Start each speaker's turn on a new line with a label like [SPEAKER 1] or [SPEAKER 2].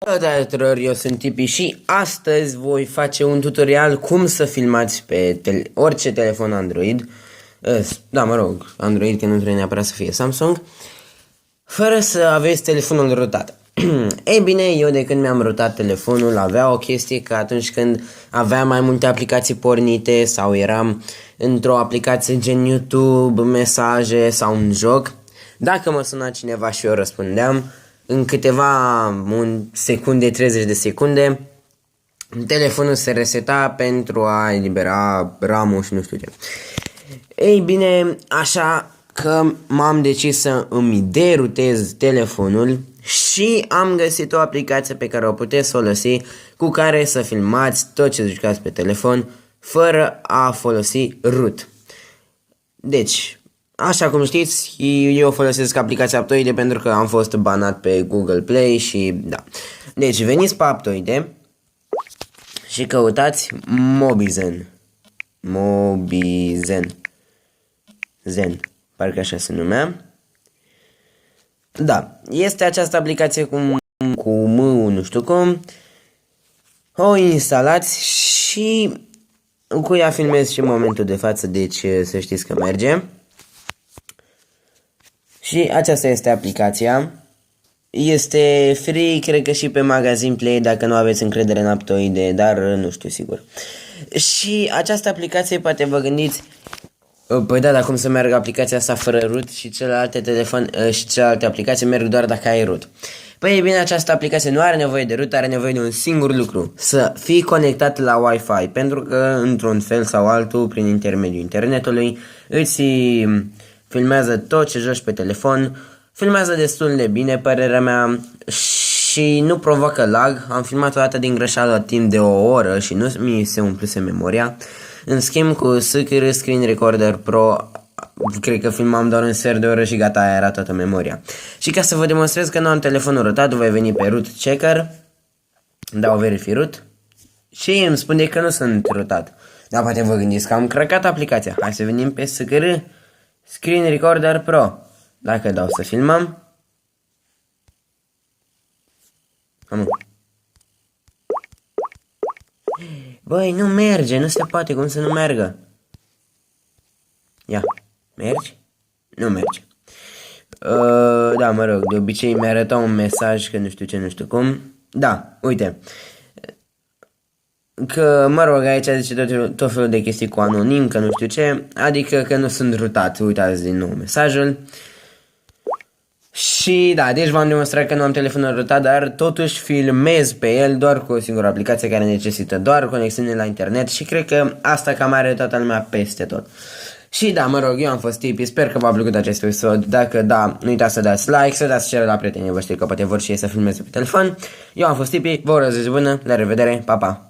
[SPEAKER 1] Salutare tuturor, eu sunt Tipi și astăzi voi face un tutorial cum să filmați pe orice telefon Android. Da, mă rog, Android, că nu trebuie neapărat să fie Samsung, fără să aveți telefonul rotat. Ei bine, eu de când mi-am rotat telefonul avea o chestie că atunci când aveam mai multe aplicații pornite sau eram într-o aplicație gen YouTube, mesaje sau un joc, dacă mă suna cineva și eu răspundeam, în câteva secunde, 30 de secunde, telefonul se reseta pentru a elibera RAM-ul și nu știu ce. Ei bine, așa că m-am decis să îmi derutez telefonul și am găsit o aplicație pe care o puteți folosi cu care să filmați tot ce jucați pe telefon fără a folosi root. Deci, așa cum știți, eu folosesc aplicația Aptoide pentru că am fost banat pe Google Play și da. Deci veniți pe Aptoide și căutați Mobizen. Zen, parcă așa se numea. Da, este această aplicație cu M, nu știu cum. O instalați și cu ea filmez și în momentul de față, deci să știți că merge. Și aceasta este aplicația. Este free, cred că și pe Magazine Play dacă nu aveți încredere în Aptoide, dar nu știu sigur. Și această aplicație, poate vă gândiți, păi da, dar cum să meargă aplicația asta fără root și celelalte aplicații merg doar dacă ai root. Păi e bine, această aplicație nu are nevoie de root, are nevoie de un singur lucru: să fii conectat la Wi-Fi, pentru că într-un fel sau altul, prin intermediul internetului, îți filmează tot ce joci pe telefon, filmează destul de bine, părerea mea, și nu provoacă lag. Am filmat o dată din greșeală timp de o oră și nu mi se umpluse memoria. În schimb, cu SKR Screen Recorder Pro, cred că filmam doar un sfert de oră și gata, aia era toată memoria. Și ca să vă demonstrez că nu am telefonul rotat, voi veni pe root checker, dau verify root și îmi spune că nu sunt rotat. Dar poate vă gândiți că am cracat aplicația. Hai să venim pe SKR Screen Recorder Pro. Dacă dau să filmăm, băi, nu merge, nu se poate, cum să nu meargă? Ia, mergi? Nu merge. Da, mă rog, de obicei mi-arăta un mesaj că nu știu ce, nu știu cum. Da, uite. Că, mă rog, aici zice tot felul de chestii cu anonim, că nu știu ce, adică că nu sunt rutat. Uitați din nou mesajul. Și da, deci v-am demonstrat că nu am telefonul rotat, dar totuși filmez pe el doar cu o singură aplicație care necesită doar conexiune la internet și cred că asta cam are toată lumea peste tot. Și da, mă rog, eu am fost Tipi, sper că v-a plăcut acest episod. Dacă da, nu uitați să dați like, să dați share la prietenii voștri, că poate vor și ei să filmeze pe telefon. Eu am fost Tipi, vă urez zi bună, la revedere, pa, pa!